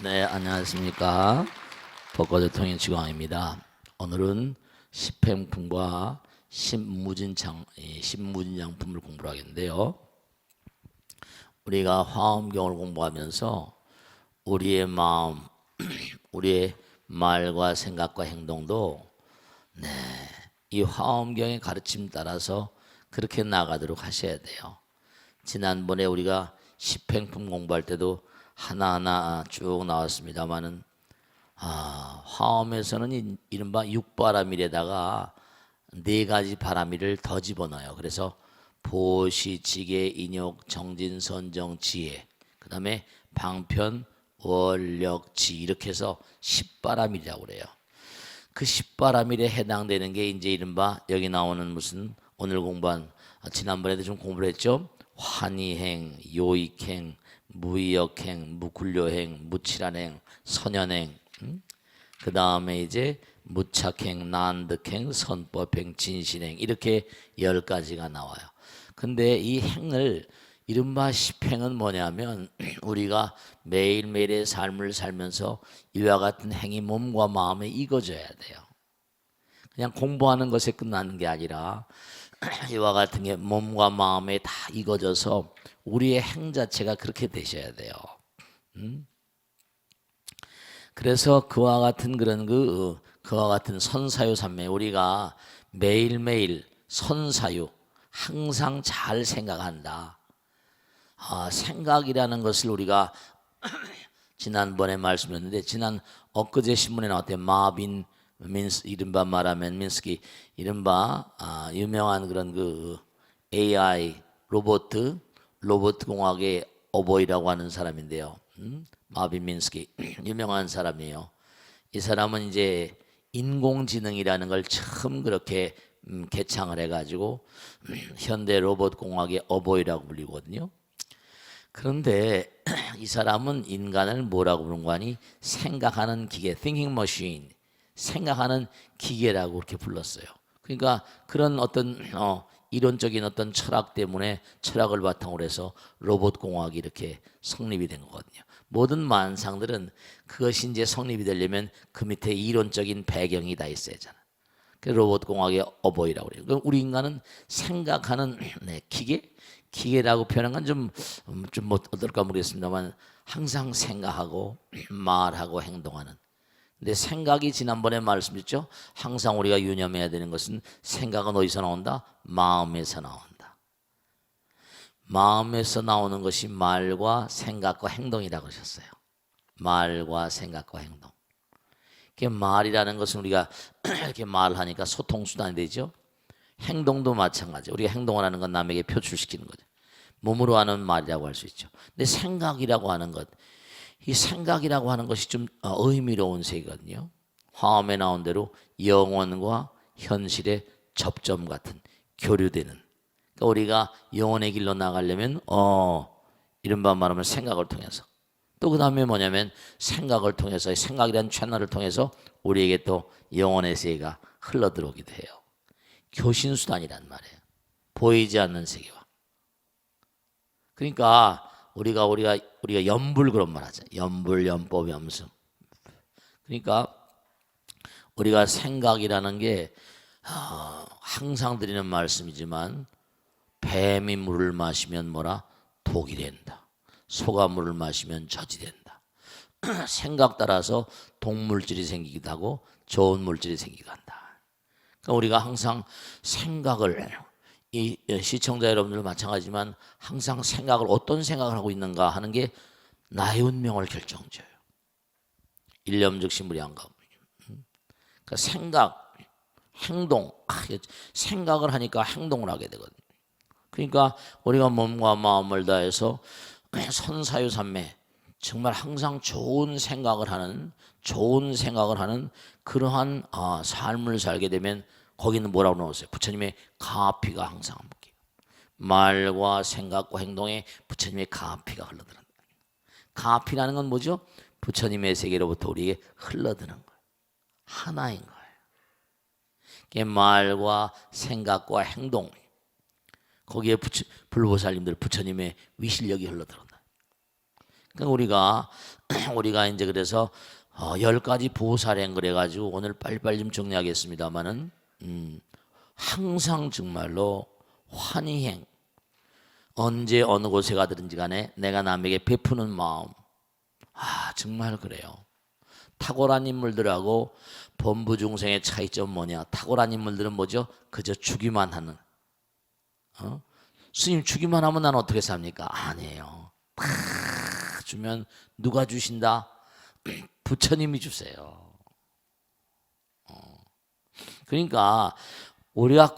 네, 안녕하십니까. 벚꽃의 통일지광입니다. 오늘은 십행품과 신무진장품을 공부를 하겠는데요. 우리가 화엄경을 공부하면서 우리의 마음, 우리의 말과 생각과 행동도 이 화엄경의 가르침 따라서 그렇게 나가도록 하셔야 돼요. 지난번에 우리가 십행품 공부할 때도 하나하나 쭉 나왔습니다만은 화엄에서는 이른바 육바람일에다가 네 가지 바람일을 더 집어넣어요. 그래서 보시, 지계, 인욕, 정진, 선정, 지혜, 그 다음에 방편, 월력, 지 이렇게 해서 십바람일이라고 그래요. 그 십바람일에 해당되는 게 이제 이른바 여기 나오는 무슨 오늘 공부한 지난번에도 좀 공부를 했죠. 환희행, 요익행, 무의역행, 무굴료행, 무칠한행, 선연행, 그 다음에 이제 무착행, 난득행, 선법행, 진신행 이렇게 10가지가 나와요. 근데 이 행을 이른바 십행은 뭐냐면 우리가 매일매일의 삶을 살면서 이와 같은 행이 몸과 마음에 익어져야 돼요. 그냥 공부하는 것에 끝나는 게 아니라 이와 같은 게 몸과 마음에 다 익어져서 우리의 행 자체가 그렇게 되셔야 돼요. 그래서 그와 같은 그와 같은 선사유 삼매 우리가 매일매일 선사유 항상 잘 생각한다. 생각이라는 것을 우리가 지난번에 말씀드렸는데 엊그제 신문에 나왔대요. 마빈 민스 이른바 말하면 민스키 이른바 유명한 그런 그 AI 로봇 공학의 어버이라고 하는 사람인데요. 마빈 민스키 유명한 사람이에요. 이 사람은 이제 인공지능이라는 걸 처음 그렇게 개창을 해가지고 현대 로봇 공학의 어버이라고 불리거든요. 그런데 이 사람은 인간을 뭐라고 부른 거 아니? 생각하는 기계, thinking machine, 생각하는 기계라고 그렇게 불렀어요. 그러니까 그런 어떤 이론적인 어떤 철학 때문에 철학을 바탕으로 해서 로봇 공학이 이렇게 성립이 된 거거든요. 모든 만상들은 그것이 이제 성립이 되려면 그 밑에 이론적인 배경이 다 있어야 하잖아. 그 로봇 공학의 어버이라고 그래요. 그럼 우리 인간은 생각하는 기계라고 표현한 건 좀 뭐 어떨까 모르겠습니다만 항상 생각하고 말하고 행동하는. 근데 생각이 지난번에 말씀드렸죠. 항상 우리가 유념해야 되는 것은 생각은 어디서 나온다? 마음에서 나온다. 마음에서 나오는 것이 말과 생각과 행동이라고 하셨어요. 말과 생각과 행동. 말이라는 것은 우리가 이렇게 말하니까 소통수단이 되죠. 행동도 마찬가지. 우리가 행동을 하는 건 남에게 표출시키는 거죠. 몸으로 하는 말이라고 할 수 있죠. 근데 생각이라고 하는 것, 이 생각이라고 하는 것이 좀 의미로운 세계거든요. 화엄에 나온 대로 영혼과 현실의 접점 같은 교류되는. 그러니까 우리가 영혼의 길로 나가려면 이른바 말하면 생각을 통해서 또 그 다음에 뭐냐면 생각을 통해서 생각이라는 채널을 통해서 우리에게 또 영혼의 세계가 흘러들어오기도 해요. 교신수단이란 말이에요. 보이지 않는 세계와. 그러니까 우리가 염불 그런 말 하죠. 염불, 염법, 염승. 그러니까 우리가 생각이라는 게 항상 드리는 말씀이지만 뱀이 물을 마시면 뭐라? 독이 된다. 소가 물을 마시면 젖이 된다. 생각 따라서 독물질이 생기기도 하고 좋은 물질이 생기기도 한다. 그러니까 우리가 항상 생각을 이 시청자 여러분들 마찬가지지만 항상 어떤 생각을 하고 있는가 하는 게 나의 운명을 결정져요. 일념즉시 무량가. 그러니까 생각, 행동, 생각을 하니까 행동을 하게 되거든요. 그러니까 우리가 몸과 마음을 다해서 선사유삼매 정말 항상 좋은 생각을 하는 그러한 삶을 살게 되면 거기는 뭐라고 나왔어요? 부처님의 가피가 항상 함께. 말과 생각과 행동에 부처님의 가피가 흘러드는. 가피라는 건 뭐죠? 부처님의 세계로부터 우리에게 흘러드는 거예요. 하나인 거예요. 말과 생각과 행동 거기에 불보살님들 부처님의 위실력이 흘러들어온다. 그러니까 우리가 이제 그래서 10가지 보살행 그래가지고 오늘 빨리빨리 좀 정리하겠습니다만은 항상 정말로 환희행, 언제 어느 곳에 가든지 간에 내가 남에게 베푸는 마음, 정말 그래요. 탁월한 인물들하고 범부 중생의 차이점 뭐냐? 탁월한 인물들은 뭐죠? 그저 주기만 하는. 스님 주기만 하면 난 어떻게 삽니까? 아니에요. 다 주면 누가 주신다? 부처님이 주세요. 그러니까 우리가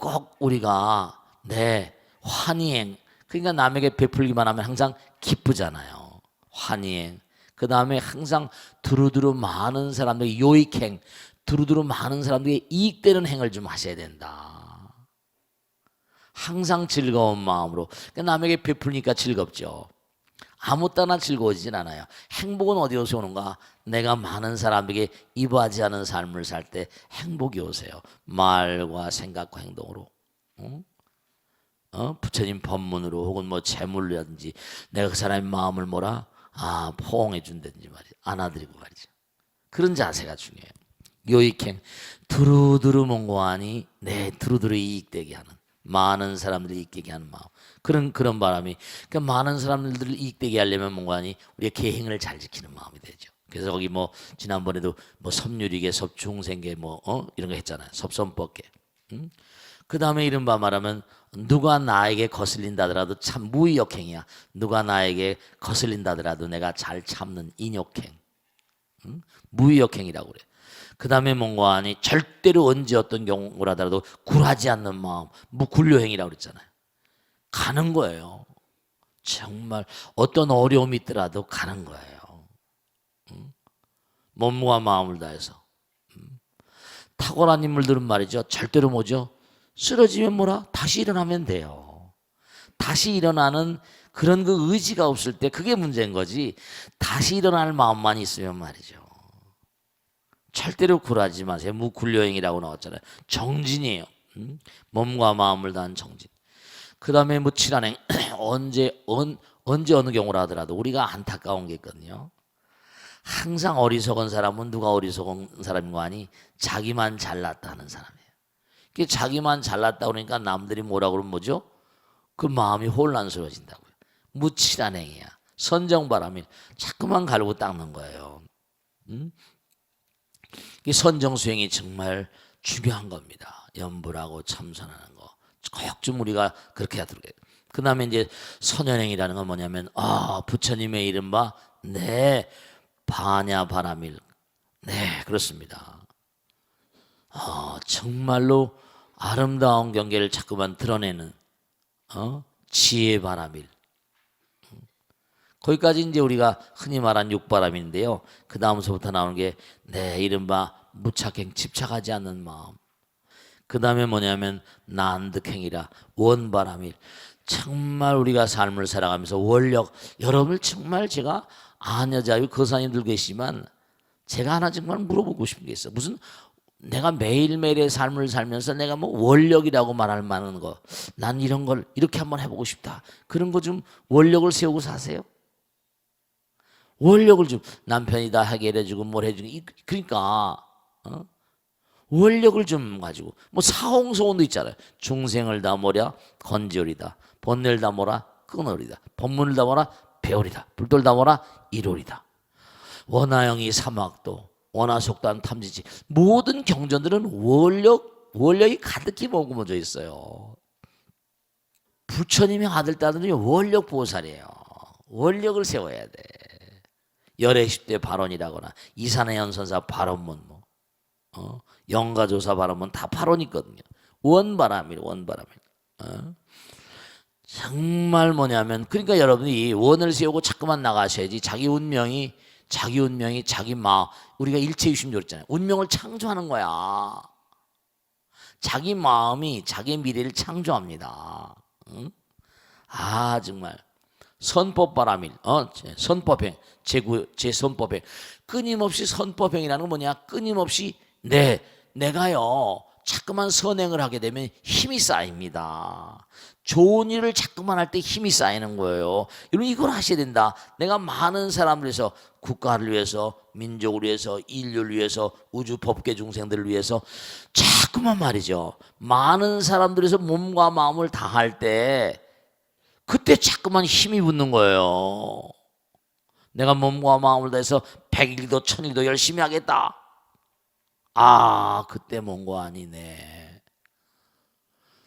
환희행, 그러니까 남에게 베풀기만 하면 항상 기쁘잖아요. 환희행. 그 다음에 항상 두루두루 많은 사람들이 요익행, 두루두루 많은 사람들이 이익되는 행을 좀 하셔야 된다. 항상 즐거운 마음으로. 그러니까 남에게 베풀니까 즐겁죠. 아무 때나 즐거워지진 않아요. 행복은 어디서 오는가? 내가 많은 사람에게 이바지 않은 삶을 살 때 행복이 오세요. 말과 생각과 행동으로. 부처님 법문으로 혹은 뭐 재물이라든지 내가 그 사람의 마음을 포옹해 준다든지 말이죠. 안아드리고 말이죠. 그런 자세가 중요해요. 요익행, 두루두루 mongo하니 두루두루 이익되게 하는, 많은 사람들이 이익되게 하는 마음. 그런 바람이, 그러니까 많은 사람들을 이익되게 하려면 mongo하니 우리가 계행을 잘 지키는 마음이 되죠. 그래서 거기 지난번에도 섭유리계, 섭중생계 이런 거 했잖아요. 섭선법계. 그 다음에 이른바 말하면 누가 나에게 거슬린다더라도 참 무의역행이야. 누가 나에게 거슬린다더라도 내가 잘 참는 인욕행. 무의역행이라고 그래. 그 다음에 mongo하니 절대로 언제 어떤 경우라더라도 굴하지 않는 마음, 무굴료행이라고 그랬잖아요. 가는 거예요. 정말 어떤 어려움이 있더라도 가는 거예요. 몸과 마음을 다해서. 탁월한 인물들은 말이죠. 절대로 쓰러지면 다시 일어나면 돼요. 다시 일어나는 그런 그 의지가 없을 때 그게 문제인 거지. 다시 일어날 마음만 있으면 말이죠. 절대로 굴하지 마세요. 무굴료행이라고 나왔잖아요. 정진이에요. 몸과 마음을 다한 정진. 그 다음에 무칠한행. 언제 어느 경우라 하더라도 우리가 안타까운 게 있거든요. 항상 어리석은 사람은 누가 어리석은 사람인 거 아니? 자기만 잘났다 하는 사람이에요. 자기만 잘났다 그러니까 남들이 뭐라 그러면 그 마음이 혼란스러워진다고요. 무칠한행이야. 선정바람이 자꾸만 가르고 닦는 거예요. 이 선정수행이 정말 중요한 겁니다. 염불하고 참선하는 거. 꼭 좀 우리가 그렇게 하도록 해요. 그 다음에 이제 선현행이라는 건 뭐냐면, 부처님의 이른바, 반야바라밀. 그렇습니다. 정말로 아름다운 경계를 자꾸만 드러내는, 지혜바라밀. 거기까지 이제 우리가 흔히 말한 육바람인데요. 그 다음서부터 나오는 게 이른바 무착행, 집착하지 않는 마음. 그 다음에 뭐냐면 난득행이라 원바람일. 정말 우리가 삶을 살아가면서 원력, 여러분을 정말 제가 아녀자유 거사님들 계시지만 제가 하나 정말 물어보고 싶은 게 있어. 무슨 내가 매일매일의 삶을 살면서 내가 원력이라고 말할 만한 거, 난 이런 걸 이렇게 한번 해보고 싶다. 그런 거 좀 원력을 세우고 사세요. 원력을 좀 남편이 다 해결해주고 뭘 해주고 그러니까 원력을 좀 가지고 사홍소원도 있잖아요. 중생을 다 뭐랴 건지오리다. 번뇌를 다 뭐라 끊으리다. 법문을 다 뭐라 배우리다. 불도를 다 뭐라 이루리다. 원하영이 사막도 원하속단 탐지지. 모든 경전들은 원력이 가득히 머금어져 있어요. 부처님의 아들 딸들은 원력 보살이에요. 원력을 세워야 돼. 열애십대 발언이라거나 이산의 연선사 발언문 영가조사 발언문 다 발언 있거든요. 원바람일. 정말 뭐냐면 그러니까 여러분이 원을 세우고 자꾸만 나가셔야지. 자기 운명이 자기 마음. 우리가 일체유심조 그랬잖아요. 운명을 창조하는 거야. 자기 마음이 자기 미래를 창조합니다. 정말 선법바람일. 선법행. 제선법행. 끊임없이 선법행이라는 건 뭐냐? 끊임없이 내가요 자꾸만 선행을 하게 되면 힘이 쌓입니다. 좋은 일을 자꾸만 할 때 힘이 쌓이는 거예요. 여러분 이걸 하셔야 된다. 내가 많은 사람을 위해서, 국가를 위해서, 민족을 위해서, 인류를 위해서, 우주 법계 중생들을 위해서 자꾸만 말이죠. 많은 사람들 위해서 몸과 마음을 다할 때 그때 자꾸만 힘이 붙는 거예요. 내가 몸과 마음을 다해서 100일도 1000일도 열심히 하겠다. 아, 그때 뭔고 아니네.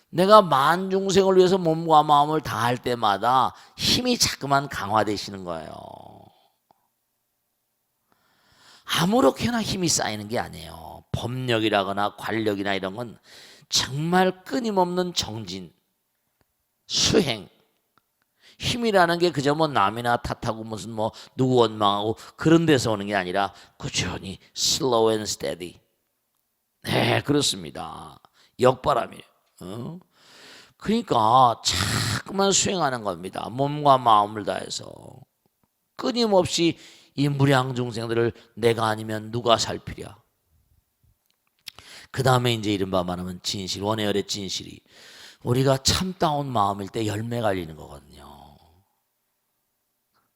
내가 만중생을 위해서 몸과 마음을 다할 때마다 힘이 자꾸만 강화되시는 거예요. 아무렇게나 힘이 쌓이는 게 아니에요. 법력이라거나 관력이나 이런 건 정말 끊임없는 정진, 수행. 힘이라는 게 그저 뭐 남이나 탓하고 무슨 뭐 누구 원망하고 그런 데서 오는 게 아니라 꾸준히 slow and steady. 네, 그렇습니다. 역바람이에요. 그러니까 자꾸만 수행하는 겁니다. 몸과 마음을 다해서 끊임없이 이 무량중생들을 내가 아니면 누가 살피랴. 그 다음에 이제 이른바 말하면 진실, 원해열의 진실이 우리가 참다운 마음일 때 열매 갈리는 거거든요.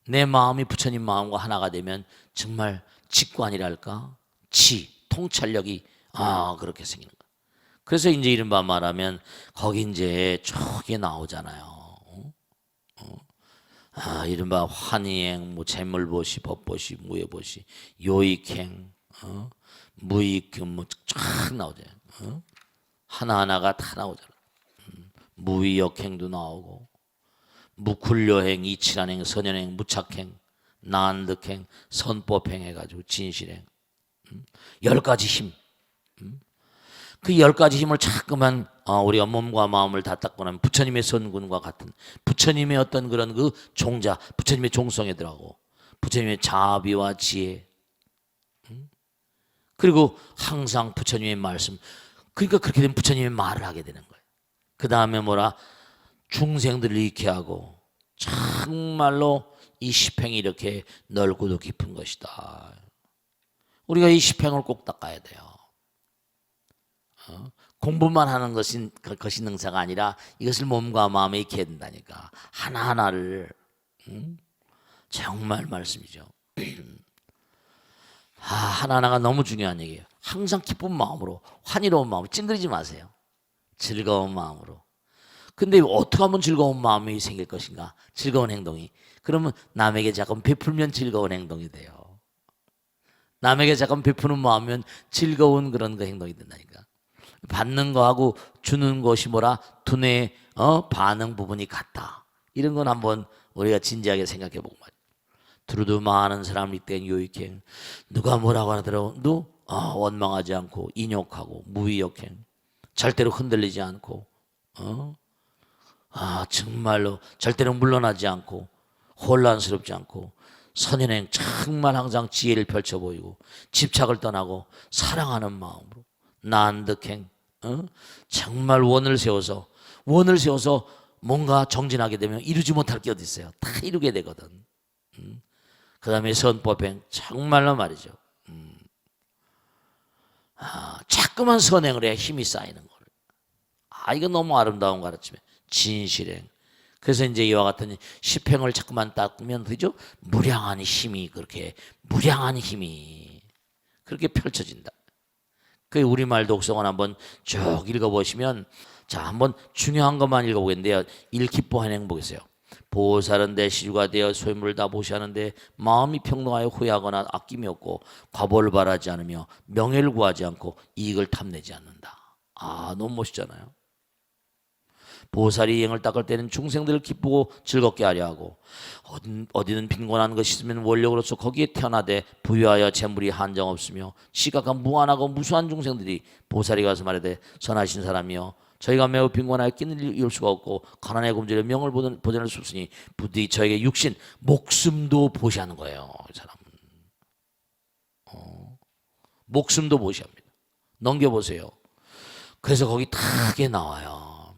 내 마음이 부처님 마음과 하나가 되면 정말 직관이랄까, 통찰력이 그렇게 생기는 거예요. 그래서 이제 이른바 말하면 거기 이제 저게 나오잖아요. 이른바 환희행, 뭐 재물보시, 법보시, 무예보시, 요익행, 무익, 뭐쫙 나오잖아요. 하나하나가 다 나오잖아요. 무위역행도 나오고, 무굴려행, 이치란행, 선연행, 무착행, 난득행, 선법행 해가지고 진실행, 10가지 힘. 그 10가지 힘을 자꾸만 우리가 몸과 마음을 다 닦고 나면 부처님의 선군과 같은 부처님의 어떤 그런 그 종자, 부처님의 종성애들하고 부처님의 자비와 지혜, 그리고 항상 부처님의 말씀. 그러니까 그렇게 되면 부처님의 말을 하게 되는 거예요. 그 다음에 뭐라? 중생들을 잃게 하고, 정말로 이 십행이 이렇게 넓고도 깊은 것이다. 우리가 이 십행을 꼭 닦아야 돼요. 공부만 하는 것이 능사가 아니라 이것을 몸과 마음에 익혀야 된다니까. 하나하나를. 정말 말씀이죠. 하나하나가 너무 중요한 얘기예요. 항상 기쁜 마음으로, 환희로운 마음으로, 찡그리지 마세요. 즐거운 마음으로. 근데 어떻게 하면 즐거운 마음이 생길 것인가? 즐거운 행동이. 그러면 남에게 자꾸 베풀면 즐거운 행동이 돼요. 남에게 자꾸 베푸는 마음이면 즐거운 그런 거 행동이 된다니까. 받는 거하고 주는 것이 뭐라? 두뇌의 반응 부분이 같다. 이런 건 한번 우리가 진지하게 생각해 보고 말이야. 두루두 많은 사람을 이때 요익행, 누가 뭐라고 하더라도 원망하지 않고 인욕하고 무위역행, 절대로 흔들리지 않고 정말로 절대로 물러나지 않고 혼란스럽지 않고 선연행, 정말 항상 지혜를 펼쳐 보이고 집착을 떠나고 사랑하는 마음으로 난득행, 정말 원을 세워서 뭔가 정진하게 되면 이루지 못할 게 어디 있어요. 다 이루게 되거든. 그 다음에 선법행, 정말로 말이죠. 자꾸만 선행을 해야 힘이 쌓이는 거예요. 이거 너무 아름다운 가르침이에요. 진실행. 그래서 이제 이와 같은 십행을 자꾸만 닦으면 그죠? 무량한 힘이 그렇게 펼쳐진다. 그 우리말 독서관 한번 쭉 읽어보시면, 자, 한번 중요한 것만 읽어보겠는데요. 일기뽀한행 보겠어요. 보살은 내 시주가 되어 소유물을 다 보시하는데 마음이 평등하여 후회하거나 아낌이 없고 과보를 바라지 않으며 명예를 구하지 않고 이익을 탐내지 않는다. 너무 멋있잖아요. 보살이 이행을 닦을 때는 중생들을 기쁘고 즐겁게 하려 하고, 어디는 빈곤한 것이 있으면 원력으로서 거기에 태어나되 부유하여 재물이 한정 없으며 시각한 무한하고 무수한 중생들이 보살이 가서 말하되 선하신 사람이여, 저희가 매우 빈곤하여 끼니를 이을 수가 없고 가난에 굶주려 명을 보존할 수 없으니 부디 저에게 육신 목숨도 보시하는 거예요. 이 사람은 목숨도 보시합니다. 넘겨보세요. 그래서 거기 크게 나와요.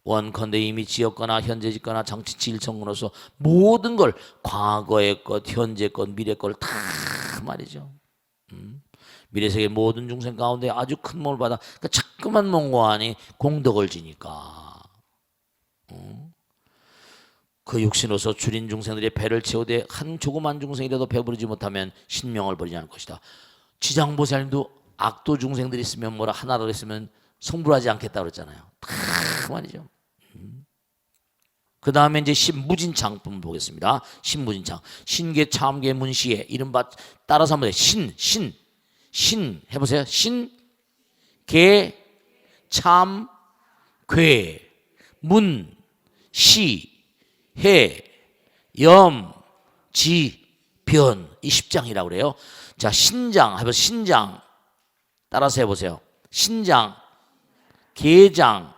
원컨대 이미 지었거나 현재 짓거나 장치치 일천으로서 모든 걸, 과거의 것, 현재 것, 미래 걸 다 말이죠. 미래세계 모든 중생 가운데 아주 큰 몸을 받아 그러니까 자꾸만 몸과 안이 공덕을 지니까 그 육신으로서 줄인 중생들의 배를 채우되 한 조그만 중생이라도 배부르지 못하면 신명을 버리지 않을 것이다. 지장보살님도 악도 중생들이 있으면 뭐라 하나라도 있으면 성불하지 않겠다 그랬잖아요. 다 말이죠. 그 다음에 이제 신무진창 보겠습니다. 신무진창. 신계, 참계, 문시에 이른바 따라서 한번 신 해보세요. 신, 계, 참, 괴, 문, 시, 해, 염, 지, 변. 이 10장이라고 그래요. 자, 신장 해보세요. 신장 따라서 해보세요. 신장, 계장,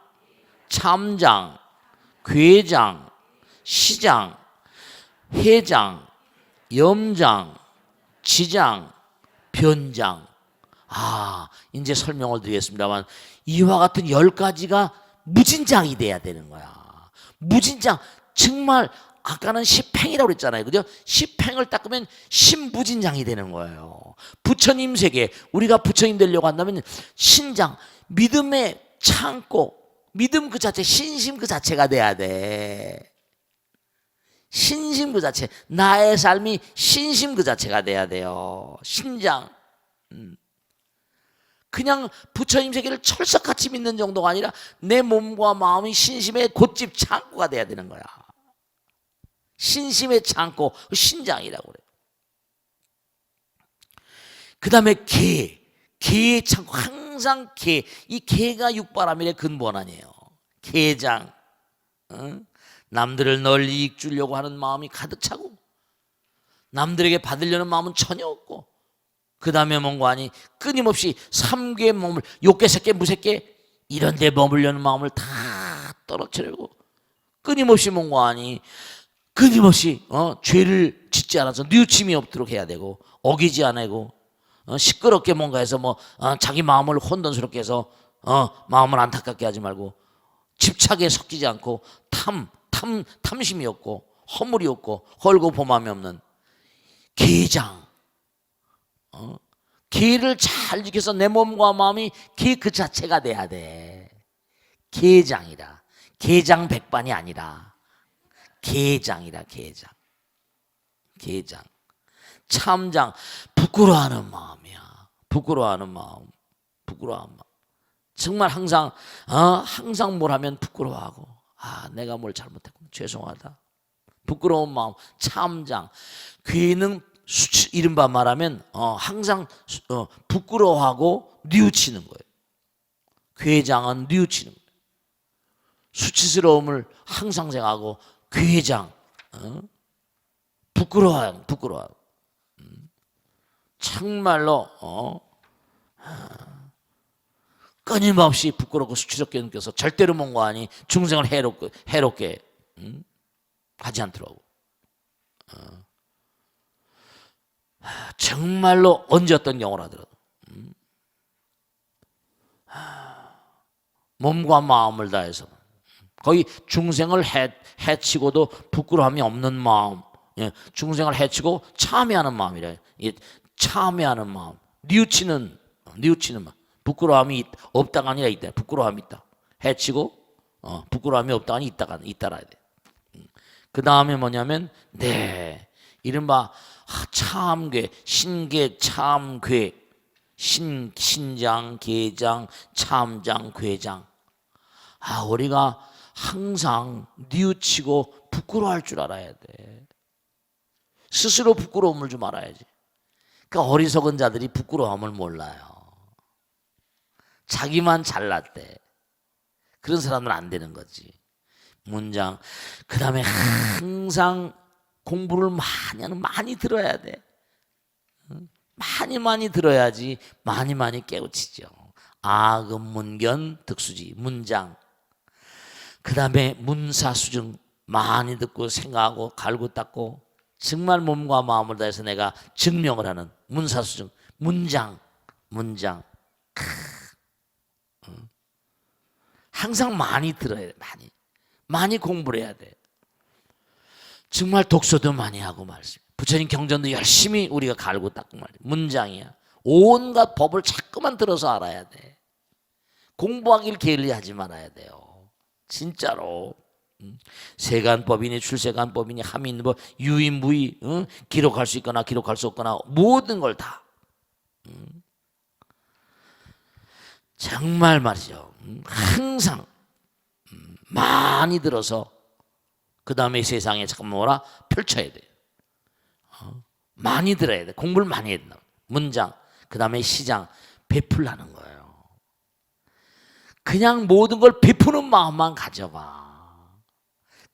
참장, 괴장, 시장, 해장, 염장, 지장, 변장. 이제 설명을 드리겠습니다만 이와 같은 10가지가 무진장이 돼야 되는 거야. 무진장 정말 아까는 십행이라고 그랬잖아요. 그죠? 십행을 닦으면 신무진장이 되는 거예요. 부처님 세계 우리가 부처님 되려고 한다면 신장 믿음에 참고 믿음 그 자체 신심 그 자체가 돼야 돼. 신심 그 자체 나의 삶이 신심 그 자체가 돼야 돼요. 신장 그냥 부처님 세계를 철석같이 믿는 정도가 아니라 내 몸과 마음이 신심의 곧집 창고가 돼야 되는 거야. 신심의 창고 신장이라고 그래요. 그 다음에 개의 창고 항상 이 개가 육바람일의 근본 아니에요. 개장 남들을 널리 이익주려고 하는 마음이 가득 차고 남들에게 받으려는 마음은 전혀 없고 그 다음에 뭔가 하니 끊임없이 삼계의 몸을 욕계 새끼 무새끼 이런 데 머물려는 마음을 다 떨어뜨리고 끊임없이 뭔가 하니 끊임없이 죄를 짓지 않아서 뉘우침이 없도록 해야 되고 어기지 않고 시끄럽게 뭔가 해서 자기 마음을 혼돈스럽게 해서 마음을 안타깝게 하지 말고 집착에 섞이지 않고 탐심이 없고 허물이 없고 헐고범함이 없는 계장 계를 잘 지켜서 내 몸과 마음이 계 그 자체가 돼야 돼. 계장이라 계장 백반이 아니라 계장이라 계장 참장 부끄러워하는 마음이야. 부끄러워하는 마음 정말 항상 뭘 하면 부끄러워하고 내가 뭘 잘못했구나 죄송하다 부끄러운 마음 참장 괴는 이른바 말하면 항상 부끄러워하고 뉘우치는 거예요. 괴장은 뉘우치는 거예요. 수치스러움을 항상 생각하고 괴장 부끄러워요. 정말로 끊임없이 부끄럽고 수치스럽게 느껴서 절대로 뭔가 아니 중생을 해롭게 하지 않더라고. 정말로 언제 어떤 경우를 하더라도 몸과 마음을 다해서 거의 중생을 해치고도 부끄러움이 없는 마음, 중생을 해치고 참여하는 마음이래. 참여하는 마음, 뉘우치는 마음. 부끄러움이 없다가 아니라 있다. 부끄러움이 있다. 해치고 부끄러움이 없다가 아니라 있다라 돼. 그 다음에 뭐냐면 이른바 참괴, 신괴, 참괴, 신장, 계장, 참장, 괴장. 우리가 항상 뉘우치고 부끄러워할 줄 알아야 돼. 스스로 부끄러움을 좀 알아야지. 그러니까 어리석은 자들이 부끄러움을 몰라요. 자기만 잘났대. 그런 사람은 안 되는 거지. 문장. 그 다음에 항상 공부를 많이 들어야 돼. 많이 들어야지 많이 깨우치죠. 아금문견 득수지 문장. 그 다음에 문사수증 많이 듣고 생각하고 갈고 닦고 정말 몸과 마음을 다해서 내가 증명을 하는 문사수증 문장. 항상 많이 들어야 돼. 많이 공부를 해야 돼. 정말 독서도 많이 하고 말씀. 부처님 경전도 열심히 우리가 갈고 닦고 말이야. 문장이야. 온갖 법을 자꾸만 들어서 알아야 돼. 공부하길 게을리하지 말아야 돼요. 진짜로. 세간법이니 출세간법이니 하민법, 유인무의, 기록할 수 있거나 기록할 수 없거나 모든 걸 다. 정말 말이죠. 항상 많이 들어서 그 다음에 세상에 잠깐만 뭐라 펼쳐야 돼요. 많이 들어야 돼. 공부를 많이 해야 된다. 문장, 그 다음에 시장, 베풀라는 거예요. 그냥 모든 걸 베푸는 마음만 가져봐.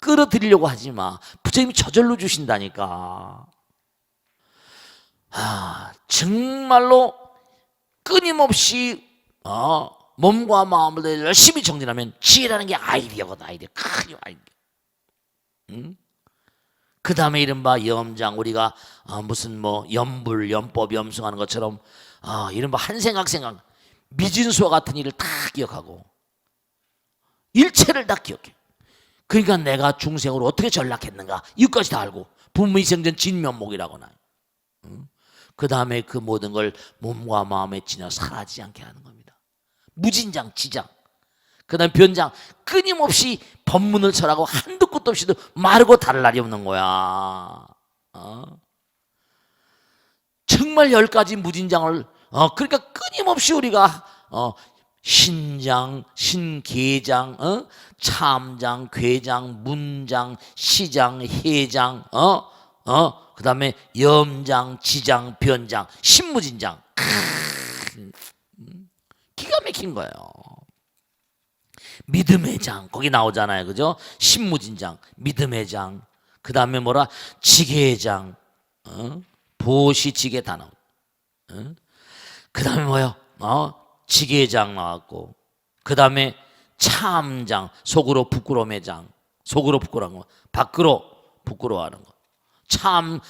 끌어들이려고 하지 마. 부처님이 저절로 주신다니까. 정말로 끊임없이 몸과 마음을 열심히 정진하면 지혜라는 게 아이디어거든. 아이디어. 큰 아이디어. 그 다음에 이른바 염장, 우리가 무슨 뭐 염불, 염법, 염승하는 것처럼 이른바 한생각생각, 미진수와 같은 일을 다 기억하고 일체를 다 기억해. 그러니까 내가 중생으로 어떻게 전락했는가 이것까지 다 알고 부무이생전 진면목이라거나. 그 다음에 그 모든 걸 몸과 마음에 지녀 사라지지 않게 하는 겁니다. 무진장, 지장. 그 다음에 변장, 끊임없이 법문을 철하고 한두 끝도 없이도 마르고 다를 날이 없는 거야. 정말 10가지 무진장을 그러니까 끊임없이 우리가 신장, 신계장, 참장, 괴장, 문장, 시장, 해장, 그 다음에 염장, 지장, 변장, 신무진장. 기가 막힌 거예요. 믿음의 장, 거기 나오잖아요. 그죠? 신무진장, 믿음의 장. 그 다음에 뭐라? 지계의 장. 보시지계 단어. 그 다음에 뭐요? 지계의 장 나왔고. 그 다음에 참장, 속으로 부끄러움의 장. 속으로 부끄러운 거. 밖으로 부끄러워하는 거. 참,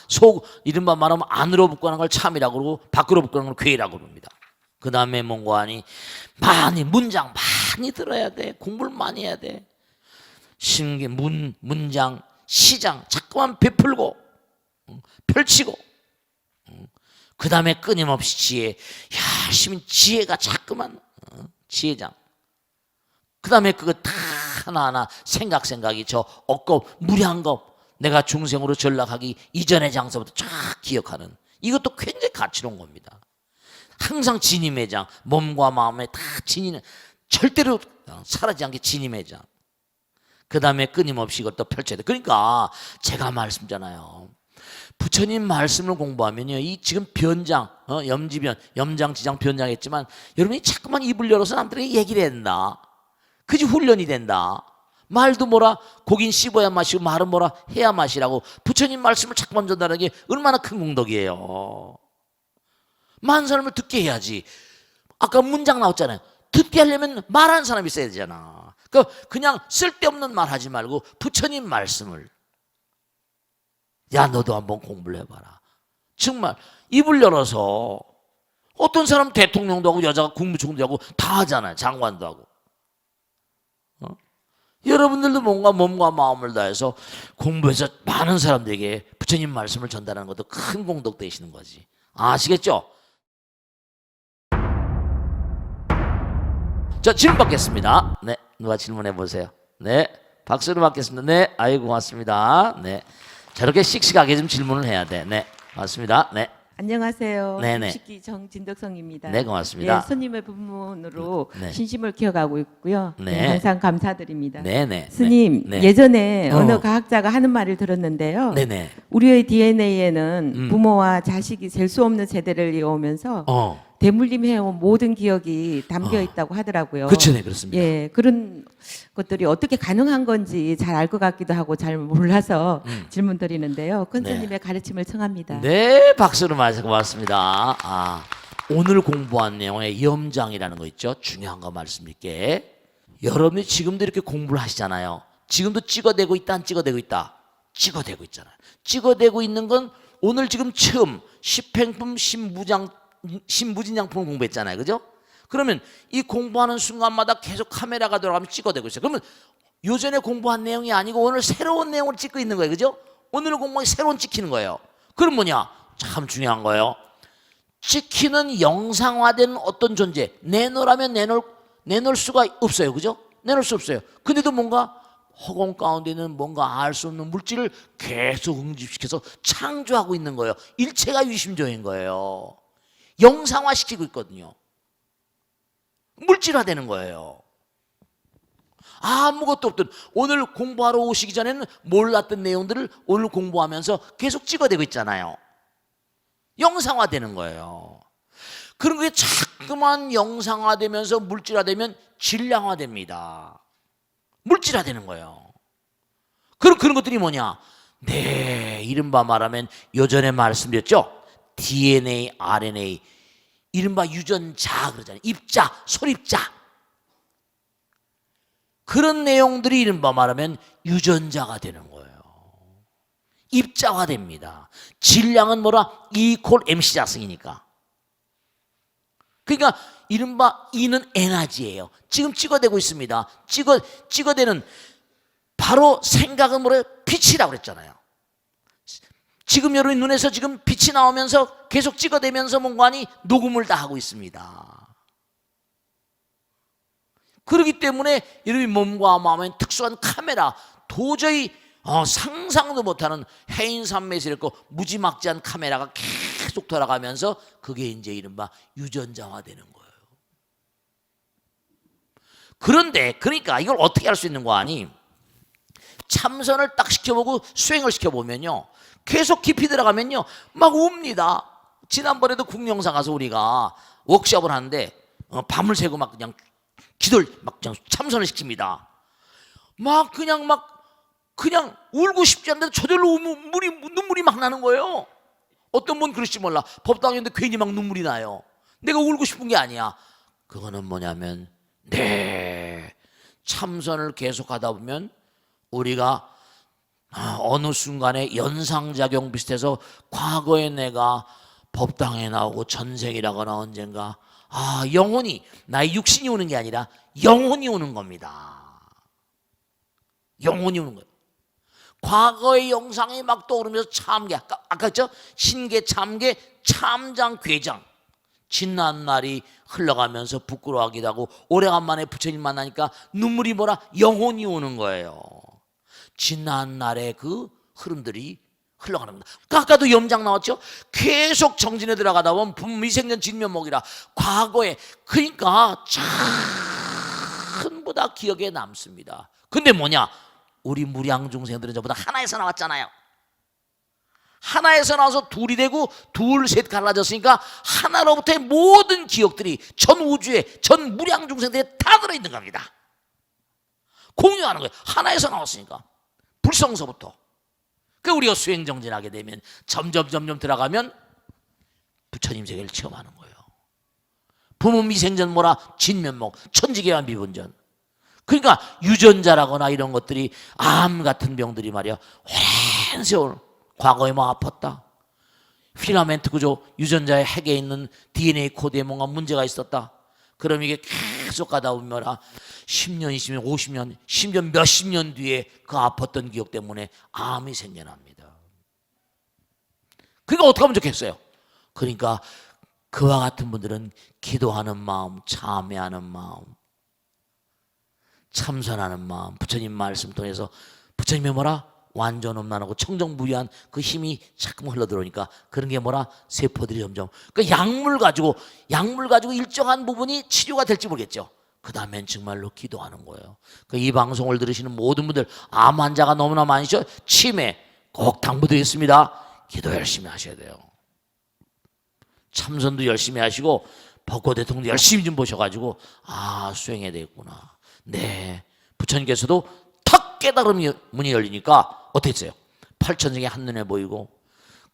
이른바 말하면 안으로 부끄러운 걸 참이라고 그러고 밖으로 부끄러운 걸 괴라고 그럽니다. 그 다음에 뭔가 하니 많이 문장 많이 들어야 돼. 공부를 많이 해야 돼. 문장, 시장 자꾸만 베풀고 펼치고 그 다음에 끊임없이 지혜 열심히 지혜가 자꾸만 지혜장. 그 다음에 그거 다 하나하나 생각이 저 억겁 무량겁 내가 중생으로 전락하기 이전의 장소부터 쫙 기억하는 이것도 굉장히 가치로운 겁니다. 항상 진임의 장, 몸과 마음에 다 진임은 절대로 사라지지 않게 진임의 장. 그 다음에 끊임없이 이것도 펼쳐야 돼. 그러니까 제가 말씀잖아요. 부처님 말씀을 공부하면요, 이 지금 변장, 염지변, 염장, 지장, 변장 했지만 여러분이 자꾸만 입을 열어서 남들에게 얘기를 해야 된다. 그지 훈련이 된다. 말도 뭐라 고긴 씹어야 마시고 말은 뭐라 해야 마시라고 부처님 말씀을 자꾸만 전달하는 게 얼마나 큰 공덕이에요. 많은 사람을 듣게 해야지. 아까 문장 나왔잖아요. 듣게 하려면 말하는 사람이 있어야 되잖아. 그냥 쓸데없는 말 하지 말고 부처님 말씀을 야 너도 한번 공부를 해봐라. 정말 입을 열어서 어떤 사람 대통령도 하고 여자가 국무총리도 하고 다 하잖아요. 장관도 하고. 여러분들도 뭔가 몸과 마음을 다해서 공부해서 많은 사람들에게 부처님 말씀을 전달하는 것도 큰 공덕 되시는 거지. 아시겠죠? 자, 질문 받겠습니다. 네, 누가 질문해 보세요. 네, 박수로 받겠습니다. 네, 아이고 고맙습니다. 네, 저렇게 씩씩하게 좀 질문을 해야 돼. 네, 고맙습니다. 네. 안녕하세요. 네네. 식기 정진덕성입니다. 네, 고맙습니다. 네, 손님의 부문으로 네. 신심을 키워가고 있고요. 네. 네, 항상 감사드립니다. 네네. 스님, 네. 예전에 어느 과학자가 하는 말을 들었는데요. 네네. 우리의 DNA에는 부모와 자식이 셀 수 없는 세대를 이어오면서 대물림해온 모든 기억이 담겨 있다고 하더라고요. 그렇죠, 네, 그렇습니다. 예, 그런 것들이 어떻게 가능한 건지 잘 알 것 같기도 하고 잘 몰라서 질문 드리는데요. 큰 네. 스님의 가르침을 청합니다. 네, 박수로 맞아 고맙습니다. 오늘 공부한 내용의 염장이라는 거 있죠. 중요한 거 말씀드릴게. 여러분이 지금도 이렇게 공부를 하시잖아요. 지금도 찍어대고 있다, 안 찍어대고 있다? 찍어대고 있잖아요. 찍어대고 있는 건 오늘 지금 처음 십행품 신무진장품을 공부했잖아요. 그죠? 그러면 이 공부하는 순간마다 계속 카메라가 돌아가면 찍어대고 있어요. 그러면 요전에 공부한 내용이 아니고 오늘 새로운 내용을 찍고 있는 거예요. 그죠? 오늘 공부하기 새로운 찍히는 거예요. 그럼 뭐냐? 참 중요한 거예요. 지키는 영상화된 어떤 존재. 내놓으라면 내놓을 수가 없어요. 그죠? 내놓을 수 없어요. 근데도 뭔가 허공 가운데는 뭔가 알 수 없는 물질을 계속 응집시켜서 창조하고 있는 거예요. 일체가 유심조인 거예요. 영상화시키고 있거든요. 물질화되는 거예요. 아무것도 없던, 오늘 공부하러 오시기 전에는 몰랐던 내용들을 오늘 공부하면서 계속 찍어대고 있잖아요. 영상화되는 거예요. 그런 게 자꾸만 영상화되면서 물질화되면 질량화됩니다. 물질화되는 거예요. 그런 것들이 뭐냐? 네, 이른바 말하면 요전에 말씀드렸죠. DNA, RNA, 이른바 유전자 그러잖아요. 입자, 손입자. 그런 내용들이 이른바 말하면 유전자가 되는 거예요. 입자화됩니다. 질량은 뭐라? E = MC 자승이니까. 그러니까 이른바 E는 에너지예요. 지금 찍어대고 있습니다. 찍어대는 바로 생각은 뭐래요? 빛이라고 그랬잖아요. 지금 여러분 눈에서 지금 빛이 나오면서 계속 찍어대면서 뭔가니 녹음을 다 하고 있습니다. 그렇기 때문에 여러분이 몸과 마음에 특수한 카메라, 도저히 상상도 못하는 해인산매에서 이렇게 무지막지한 카메라가 계속 돌아가면서 그게 이제 이른바 유전자화되는 거예요. 그런데 그러니까 이걸 어떻게 할 수 있는 거 아니? 참선을 딱 시켜보고 수행을 시켜보면요, 계속 깊이 들어가면요 막 웁니다. 지난번에도 국영사 가서 우리가 워크숍을 하는데 밤을 새고 막 그냥 기도를 막 그냥 참선을 시킵니다. 막 그냥 울고 싶지 않는데 저절로 눈물이 막 나는 거예요. 어떤 분 그럴지 몰라. 법당인데 괜히 막 눈물이 나요. 내가 울고 싶은 게 아니야. 그거는 뭐냐면 참선을 계속하다 보면 우리가 어느 순간에 연상작용 비슷해서 과거에 내가 법당에 나오고 전생이라거나 언젠가 영혼이, 나의 육신이 오는 게 아니라 영혼이 오는 겁니다. 영혼이 오는 거예요. 과거의 영상이 막 떠오르면서 참게, 아까 했죠? 신계, 참계, 참장, 괴장. 지난 날이 흘러가면서 부끄러워하기도 하고 오래간만에 부처님 만나니까 눈물이 뭐라? 영혼이 오는 거예요. 지난 날의 그 흐름들이 흘러가는 겁니다. 아까도 염장 나왔죠? 계속 정진에 들어가다 보면 미생년 진면목이라 과거에, 그러니까 전부 다 기억에 남습니다. 근데 뭐냐? 우리 무량 중생들은 전부 다 하나에서 나왔잖아요. 하나에서 나와서 둘이 되고 둘, 셋 갈라졌으니까 하나로부터의 모든 기억들이 전 우주에, 전 무량 중생들에 다 들어있는 겁니다. 공유하는 거예요. 하나에서 나왔으니까. 불성서부터. 그 우리가 수행 정진하게 되면 점점 들어가면 부처님 세계를 체험하는 거예요. 부모 미생전 뭐라? 진면목, 천지계와 미분전. 그러니까 유전자라거나 이런 것들이, 암 같은 병들이 말이야, 오랜 세월 과거에 뭐 아팠다, 필라멘트 구조, 유전자의 핵에 있는 DNA 코드에 뭔가 문제가 있었다. 그럼 이게 계속 가다 보면 뭐라? 10년, 20년, 50년, 심지어 몇십 년 뒤에 그 아팠던 기억 때문에 암이 생겨납니다. 그러니까 어떻게 하면 좋겠어요? 그러니까 그와 같은 분들은 기도하는 마음, 참회하는 마음, 참선하는 마음, 부처님 말씀 통해서 부처님의 뭐라? 완전음란하고 청정무리한 그 힘이 자꾸 흘러들어오니까 그런 게 뭐라? 세포들이 점점, 그 약물 가지고 일정한 부분이 치료가 될지 모르겠죠. 그 다음엔 정말로 기도하는 거예요. 이 방송을 들으시는 모든 분들, 암 환자가 너무나 많으시죠? 치매 꼭 당부드리겠습니다. 기도 열심히 하셔야 돼요. 참선도 열심히 하시고 벚꽃 대통령도 열심히 좀 보셔가지고 수행해야 되겠구나. 네, 부처님께서도 탁 깨달음의 문이 열리니까 어떻게 했어요? 8천생이 한눈에 보이고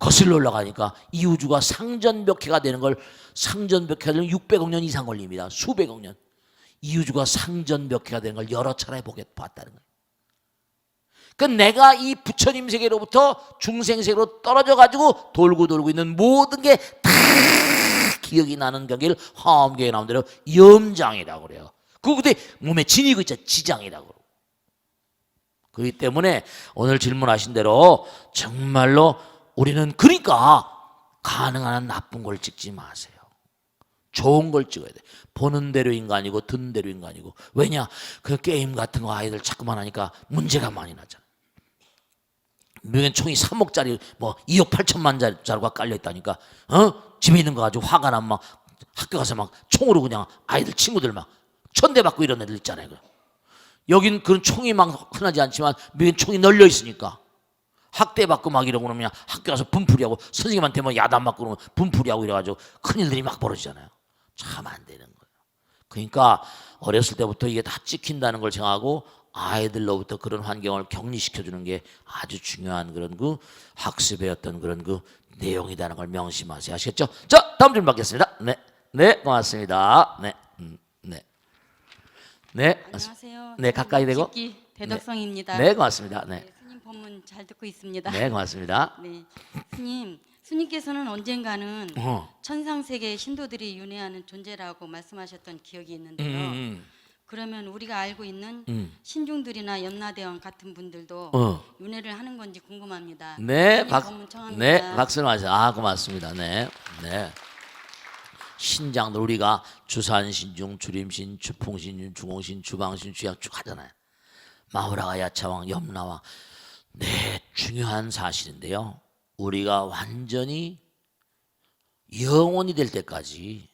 거슬러 올라가니까 이 우주가 상전벽해가 되는 걸, 상전벽해가 되면 600억 년 이상 걸립니다. 수백억 년. 이 우주가 상전벽해가 되는 걸 여러 차례 봤다는 거예요. 그러니까 내가 이 부처님 세계로부터 중생 세계로 떨어져 가지고 돌고 있는 모든 게 다 기억이 나는 경계를 화엄경에 나온 대로 염장이라고 그래요. 그때 몸에 진이고 있죠. 지장이라고. 그렇기 때문에 오늘 질문하신 대로 정말로 우리는 그러니까 가능한 한 나쁜 걸 찍지 마세요. 좋은 걸 찍어야 돼. 보는 대로 인간이고 듣는 대로 인간이고. 왜냐? 그 게임 같은 거 아이들 자꾸만 하니까 문제가 많이 나잖아. 미국엔 총이 3억짜리 뭐 2억 8천만 짜리가 깔려 있다니까. 집에 있는 거 가지고 화가 나면 막 학교 가서 막 총으로 그냥 아이들 친구들 막 천대 맞고 이런 애들 있잖아요. 여긴 그런 총이 막 흔하지 않지만 미국엔 총이 널려 있으니까 학대 받고 막 이러고 그러면 학교 가서 분풀이하고 선생님한테 뭐 야단 맞고 그러면 분풀이하고 이래가지고 큰일들이 막 벌어지잖아요. 참 안 되는 거예요. 그러니까 어렸을 때부터 이게 다 찍힌다는 걸 생각하고 아이들로부터 그런 환경을 격리시켜주는 게 아주 중요한 그런 그 학습의 어떤 그런 그 내용이라는 걸 명심하세요. 아시겠죠? 자, 다음 질문 받겠습니다. 네, 네, 고맙습니다. 네, 네, 네. 안녕하세요. 네, 가까이 대고. 집기 대덕성입니다. 네, 고맙습니다. 네, 네, 스님 법문 잘 듣고 있습니다. 네, 고맙습니다. 네, 스님께서는 언젠가는 천상세계 신도들이 윤회하는 존재라고 말씀하셨던 기억이 있는데요. 그러면 우리가 알고 있는 신중들이나 염라대왕 같은 분들도 윤회를 하는 건지 궁금합니다. 네, 법문 청합니다. 네, 박수를 마세요. 아, 고맙습니다. 네, 네. 신장들 우리가 주산신중, 주림신, 주풍신, 주공신, 주방신, 주약 쭉 하잖아요. 마우라가 야차왕, 염라왕. 네, 중요한 사실인데요. 우리가 완전히 영원히 될 때까지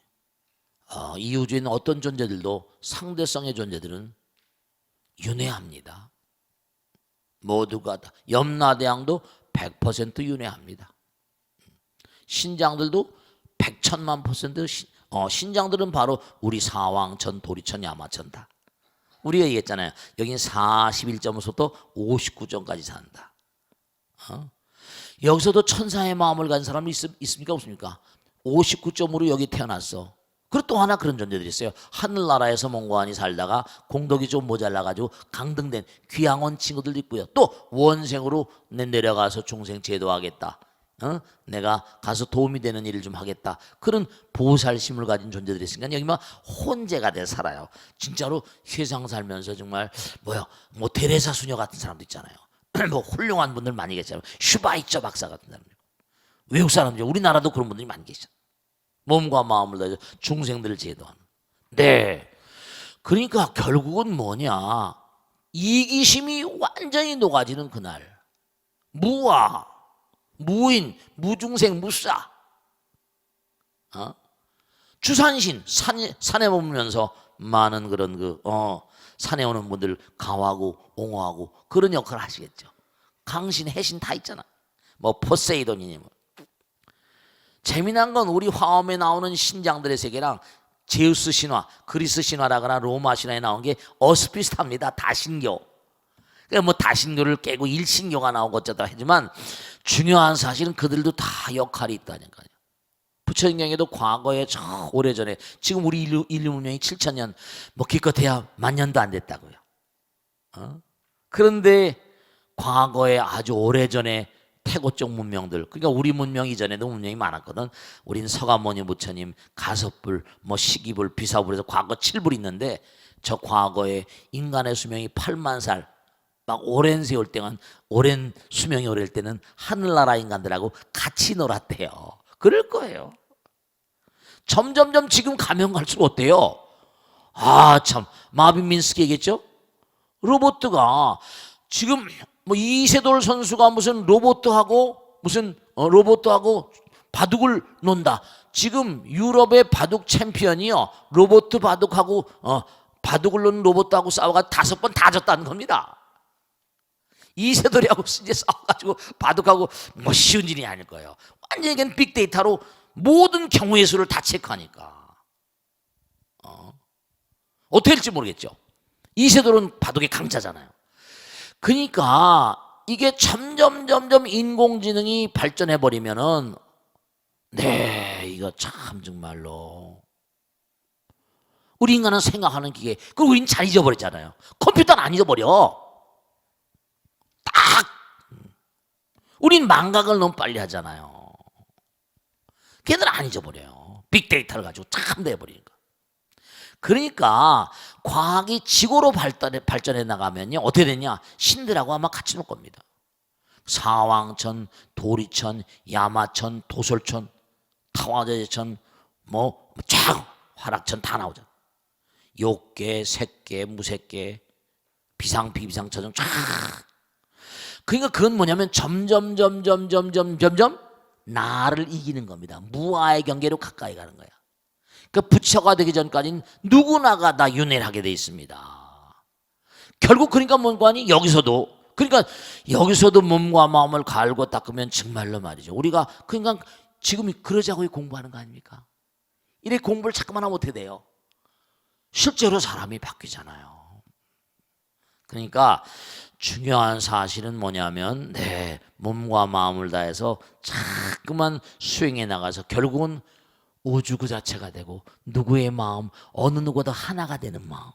이 우주에 있는 어떤 존재들도 상대성의 존재들은 윤회합니다. 모두가 다. 염라대왕도 100% 윤회합니다. 신장들도 100천만 퍼센트 신장들은 바로 우리 사왕천, 도리천, 야마천 다. 우리가 얘기했잖아요. 여긴 41점에서부터 59점까지 산다. 여기서도 천사의 마음을 가진 사람이 있습니까 없습니까? 59점으로 여기 태어났어. 그리고 또 하나 그런 존재들이 있어요. 하늘나라에서 몽고하니 살다가 공덕이 좀 모자라가지고 강등된 귀양원 친구들도 있고요. 또 원생으로 내려가서 중생 제도하겠다. 내가 가서 도움이 되는 일을 좀 하겠다. 그런 보살심을 가진 존재들이 있으니까 여기 막 혼재가 돼 살아요. 진짜로 세상 살면서 정말 뭐 데레사 수녀 같은 사람도 있잖아요. 뭐 훌륭한 분들 많이 계시잖아요. 슈바이처 박사 같은 사람. 외국 사람들, 우리나라도 그런 분들이 많이 계시잖아요. 몸과 마음을 다해서 중생들을 제도하는. 네. 그러니까 결국은 뭐냐? 이기심이 완전히 녹아지는 그날. 무아, 무인, 무중생, 무사. 주산신, 산에 머물면서 많은 그런 산에 오는 분들 강화하고 옹호하고 그런 역할을 하시겠죠. 강신, 해신 다 있잖아. 뭐 포세이돈이니 뭐. 재미난 건 우리 화엄에 나오는 신장들의 세계랑 제우스 신화, 그리스 신화라거나 로마 신화에 나온 게 어스비슷합니다. 다신교. 그러니까 뭐 다신교를 깨고 일신교가 나오고 어쩌다 하지만 중요한 사실은 그들도 다 역할이 있다니까요. 부처님경에도 과거에 저 오래전에 지금 우리 인류 문명이 7,000년 뭐 기껏해야 10,000년도 안 됐다고요. 그런데 과거에 아주 오래전에 태고 쪽 문명들, 그러니까 우리 문명 이전에도 문명이 많았거든. 우린 서가모니 부처님, 가섭불, 뭐 시기불, 비사불에서 과거 7불 있는데 저 과거에 인간의 수명이 8만 살, 막 오랜 세월 동안 오랜 수명이 오래일 때는 하늘나라 인간들하고 같이 놀았대요. 그럴 거예요. 점점점 지금 가면 갈수록 어때요? 참 마빈 민스키 얘기했죠? 로봇가 지금 뭐 이세돌 선수가 무슨 로봇하고 바둑을 논다. 지금 유럽의 바둑 챔피언이요. 로봇 바둑하고 바둑을 놓는 로봇하고 싸워가 5번 다 졌다는 겁니다. 이세돌이하고 이제 싸워가지고 바둑하고 뭐 쉬운 일이 아닐 거예요. 완전히 그냥 빅데이터로 모든 경우의 수를 다 체크하니까 어떻게 될지 모르겠죠. 이세돌은 바둑의 강자잖아요. 그러니까 이게 점점 인공지능이 발전해 버리면은 이거 참 정말로 우리 인간은 생각하는 기계, 그리고 우리는 잘 잊어버렸잖아요. 컴퓨터는 안 잊어버려. 딱 우린 망각을 너무 빨리 하잖아요. 걔들은 안 잊어버려요. 빅데이터를 가지고 참 돼버리니까. 그러니까 과학이 지고로 발전해 나가면요 어떻게 되냐? 신들하고 아마 같이 놀 겁니다. 사왕천, 도리천, 야마천, 도솔천 타화제천 쫙 화락천 다 나오잖아. 욕계, 색계, 무색계, 비상, 비비상처럼 쫙. 그러니까 그건 뭐냐면 점점 나를 이기는 겁니다. 무아의 경계로 가까이 가는 거야. 그 부처가 되기 전까지는 누구나가 다 윤회를 하게 돼 있습니다. 결국 그러니까 뭔가 아니 여기서도 몸과 마음을 갈고 닦으면 정말로 말이죠. 우리가 그러니까 지금 그러자고 공부하는 거 아닙니까? 이렇게 공부를 자꾸만 하면 어떻게 돼요? 실제로 사람이 바뀌잖아요. 그러니까 중요한 사실은 뭐냐면 몸과 마음을 다해서 자꾸만 수행해 나가서 결국은 우주 그 자체가 되고 누구의 마음, 어느 누구도 하나가 되는 마음,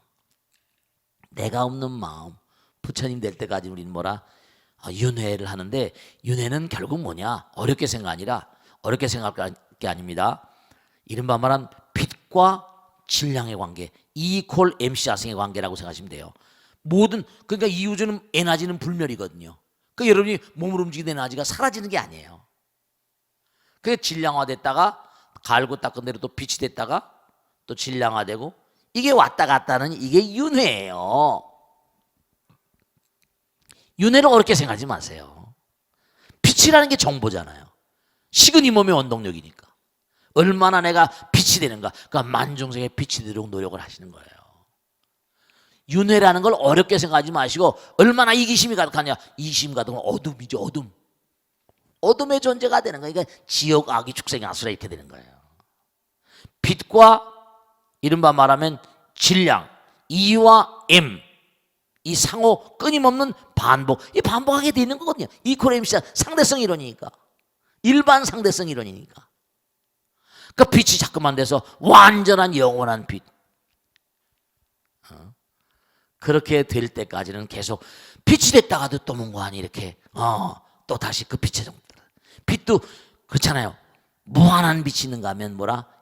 내가 없는 마음, 부처님 될 때까지 우리는 윤회를 하는데, 윤회는 결국 뭐냐? 어렵게 생각할 게 아닙니다. 이른바 말한 빛과 질량의 관계, E = MC 자승의 관계라고 생각하시면 돼요. 그러니까 이 우주는 에너지는 불멸이거든요. 그러니까 여러분이 몸을 움직이는 에너지가 사라지는 게 아니에요. 그게 질량화됐다가 갈고 닦은 대로 또 빛이 됐다가 또 질량화되고, 이게 왔다 갔다 하는 이게 윤회예요. 윤회를 어렵게 생각하지 마세요. 빛이라는 게 정보잖아요. 식은 이 몸의 원동력이니까. 얼마나 내가 빛이 되는가. 그러니까 만중생의 빛이 되도록 노력을 하시는 거예요. 윤회라는 걸 어렵게 생각하지 마시고, 얼마나 이기심이 가득하냐. 이기심 가득한 어둠이죠. 어둠의 존재가 되는 거예요. 그러니까 지옥, 악이, 축생이, 아수라 이렇게 되는 거예요. 빛과 이른바 말하면 질량, E와 M, 이 상호 끊임없는 반복, 이 반복하게 돼 있는 거거든요. 이코레미시아 상대성 이론이니까, 일반 상대성 이론이니까. 그 빛이 자꾸만 돼서 완전한 영원한 빛. 그렇게 될 때까지는 계속 빛이 됐다가도 또 뭔가 아니 이렇게 또 다시 그 빛의 정도. 빛도 그렇잖아요. 무한한 빛이 있는가 하면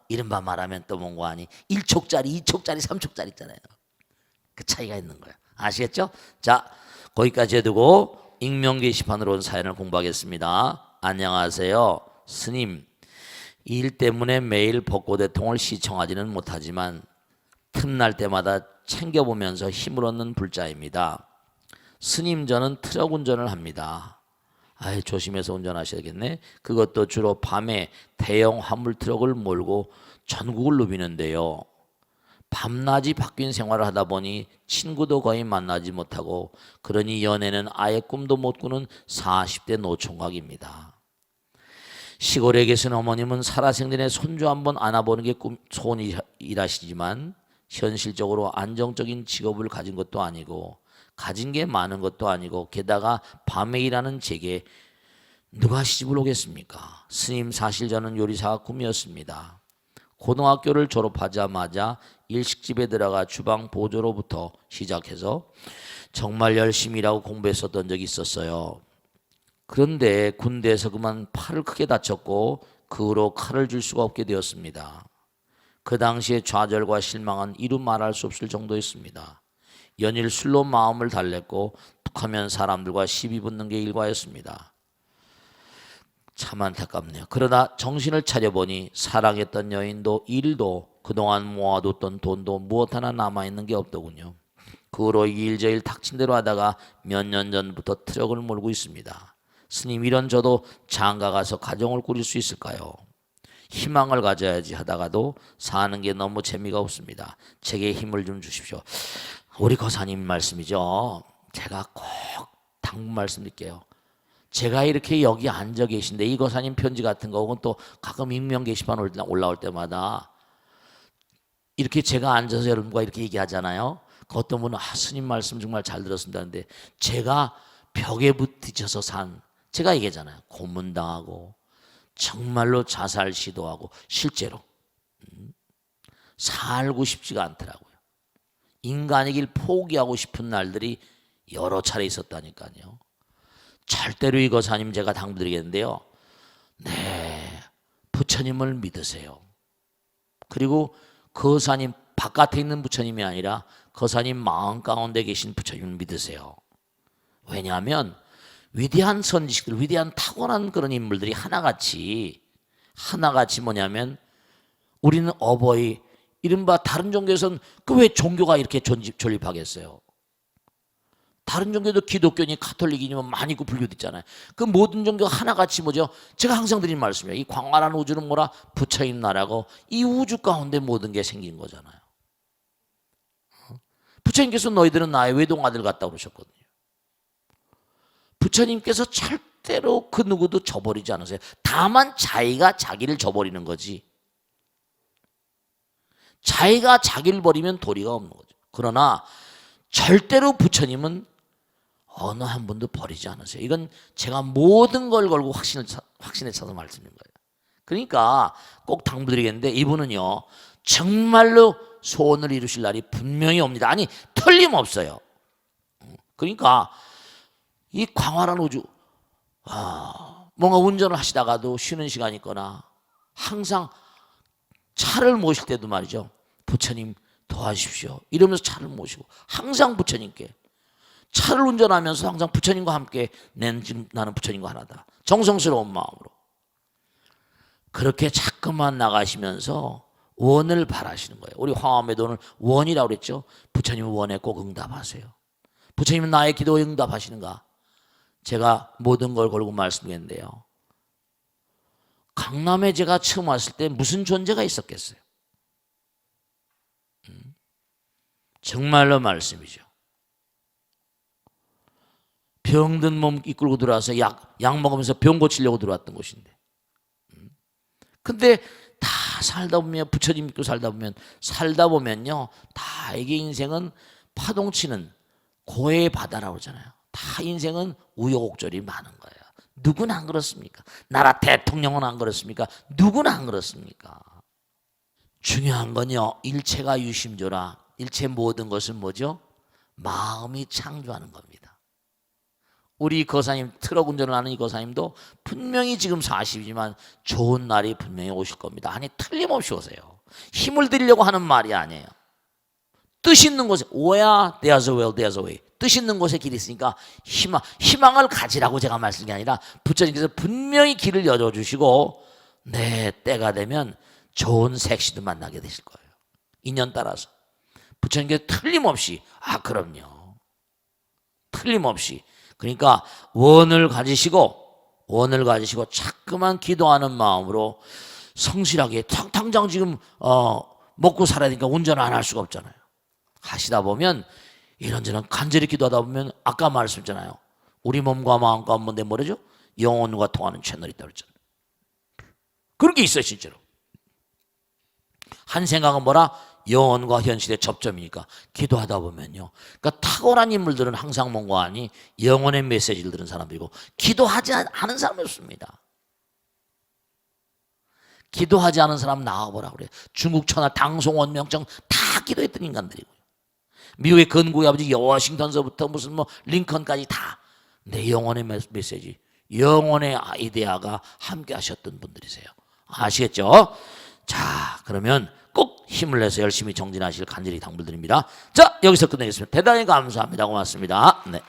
이른바 말하면 또 뭔가 아니 1촉짜리, 2촉짜리, 3촉짜리 있잖아요. 그 차이가 있는 거예요. 아시겠죠? 자, 거기까지 해두고 익명 게시판으로 온 사연을 공부하겠습니다. 안녕하세요. 스님, 일 때문에 매일 벚꽃대통을 시청하지는 못하지만 틈날 때마다 챙겨보면서 힘을 얻는 불자입니다. 스님, 저는 트럭 운전을 합니다. 조심해서 운전하셔야겠네. 그것도 주로 밤에 대형 화물 트럭을 몰고 전국을 누비는데요. 밤낮이 바뀐 생활을 하다 보니 친구도 거의 만나지 못하고, 그러니 연애는 아예 꿈도 못 꾸는 40대 노총각입니다. 시골에 계신 어머님은 살아생전에 손주 한번 안아보는 게 소원이라시지만 현실적으로 안정적인 직업을 가진 것도 아니고 가진 게 많은 것도 아니고, 게다가 밤에 일하는 제게 누가 시집을 오겠습니까? 스님, 사실 저는 요리사가 꿈이었습니다. 고등학교를 졸업하자마자 일식집에 들어가 주방 보조로부터 시작해서 정말 열심히 일하고 공부했었던 적이 있었어요. 그런데 군대에서 그만 팔을 크게 다쳤고 그 후로 칼을 줄 수가 없게 되었습니다. 그 당시에 좌절과 실망은 이루 말할 수 없을 정도였습니다. 연일 술로 마음을 달랬고 툭하면 사람들과 시비 붙는 게 일과였습니다. 참 안타깝네요. 그러다 정신을 차려보니 사랑했던 여인도 일도 그동안 모아뒀던 돈도 무엇 하나 남아있는 게 없더군요. 그 후로 일저일 닥친 대로 하다가 몇 년 전부터 트럭을 몰고 있습니다. 스님, 이런 저도 장가 가서 가정을 꾸릴 수 있을까요? 희망을 가져야지 하다가도 사는 게 너무 재미가 없습니다. 제게 힘을 좀 주십시오. 우리 거사님 말씀이죠. 제가 꼭 당부 말씀드릴게요. 제가 이렇게 여기 앉아 계신데 이 거사님 편지 같은 거 혹은 또 가끔 익명 게시판 올라올 때마다 이렇게 제가 앉아서 여러분과 이렇게 얘기하잖아요. 그 어떤 분은 스님 말씀 정말 잘 들었습니다 하는데, 제가 벽에 부딪혀서 제가 얘기하잖아요. 고문당하고 정말로 자살 시도하고 실제로 살고 싶지가 않더라고요. 인간의 길 포기하고 싶은 날들이 여러 차례 있었다니까요. 절대로 이 거사님 제가 당부드리겠는데요. 부처님을 믿으세요. 그리고 거사님 바깥에 있는 부처님이 아니라 거사님 마음 가운데 계신 부처님을 믿으세요. 왜냐하면 위대한 선지식들, 위대한 타고난 그런 인물들이 하나같이 하나같이 뭐냐면 우리는 어버이, 이른바 다른 종교에서는 그 왜 종교가 이렇게 존립하겠어요? 다른 종교도 기독교니 가톨릭이니 많이 있고 불교도 있잖아요. 그 모든 종교가 하나같이 뭐죠? 제가 항상 드리는 말씀이에요. 이 광활한 우주는 뭐라? 부처님 나라고, 이 우주 가운데 모든 게 생긴 거잖아요. 부처님께서 너희들은 나의 외동아들 같다고 그러셨거든요. 부처님께서 절대로 그 누구도 저버리지 않으세요. 다만 자기가 자기를 저버리는 거지. 자기가 자기를 버리면 도리가 없는 거죠. 그러나 절대로 부처님은 어느 한 분도 버리지 않으세요. 이건 제가 모든 걸 걸고 확신에 차서 말씀드린 거예요. 그러니까 꼭 당부드리겠는데 이분은요 정말로 소원을 이루실 날이 분명히 옵니다. 아니 틀림없어요. 그러니까 이 광활한 우주, 뭔가 운전을 하시다가도 쉬는 시간이 있거나 항상 차를 모실 때도 말이죠. 부처님 도와주십시오 이러면서 차를 모시고 항상 부처님께, 차를 운전하면서 항상 부처님과 함께 지금 나는 부처님과 하나다, 정성스러운 마음으로 그렇게 자꾸만 나가시면서 원을 바라시는 거예요. 우리 화엄에도 오늘 원이라고 그랬죠. 부처님 원에 꼭 응답하세요. 부처님은 나의 기도에 응답하시는가? 제가 모든 걸 걸고 말씀드렸는데요, 강남에 제가 처음 왔을 때 무슨 존재가 있었겠어요? 정말로 말씀이죠. 병든 몸 이끌고 들어와서 약 먹으면서 병 고치려고 들어왔던 곳인데, 근데 다 살다 보면, 부처님 믿고 살다 보면요 다 이게 인생은 파동치는 고해의 바다라고 그러잖아요. 다 인생은 우여곡절이 많은 거예요. 누구나 안 그렇습니까? 나라 대통령은 안 그렇습니까? 누구나 안 그렇습니까? 중요한 건요, 일체가 유심조라. 일체 모든 것은 뭐죠? 마음이 창조하는 겁니다. 우리 거사님, 트럭 운전을 하는 이 거사님도 분명히 지금 40이지만 좋은 날이 분명히 오실 겁니다. 아니 틀림없이 오세요. 힘을 들이려고 하는 말이 아니에요. 뜻 있는 곳에, 오야 there's a will, there's a way. 뜻 있는 곳에 길이 있으니까 희망을 가지라고 제가 말씀이 아니라 부처님께서 분명히 길을 열어주시고 네, 때가 되면 좋은 색시도 만나게 되실 거예요. 인연 따라서 부처님께서 틀림없이, 그럼요, 틀림없이. 그러니까 원을 가지시고 자꾸만 기도하는 마음으로 성실하게, 당장 지금 먹고 살아야 되니까 운전을 안 할 수가 없잖아요. 하시다 보면 이런저런 간절히 기도하다 보면 아까 말씀했잖아요. 우리 몸과 마음 가운데 뭐라죠? 영혼과 통하는 채널이 있다고 했잖아요. 그런 게 있어요 실제로. 한 생각은 뭐라? 영혼과 현실의 접점이니까 기도하다 보면요. 그러니까 탁월한 인물들은 항상 뭔가 아니 영혼의 메시지를 들은 사람들이고, 기도하지 않은 사람이 없습니다. 기도하지 않은 사람 나와보라 그래요. 중국 천하 당송원 명청 다 기도했던 인간들이고요. 미국의 건국의 아버지 워싱턴서부터 무슨 링컨까지 다 내 영혼의 메시지, 영혼의 아이데아가 함께 하셨던 분들이세요. 아시겠죠? 자, 그러면 꼭 힘을 내서 열심히 정진하실 간절히 당부드립니다. 자, 여기서 끝내겠습니다. 대단히 감사합니다. 고맙습니다. 네.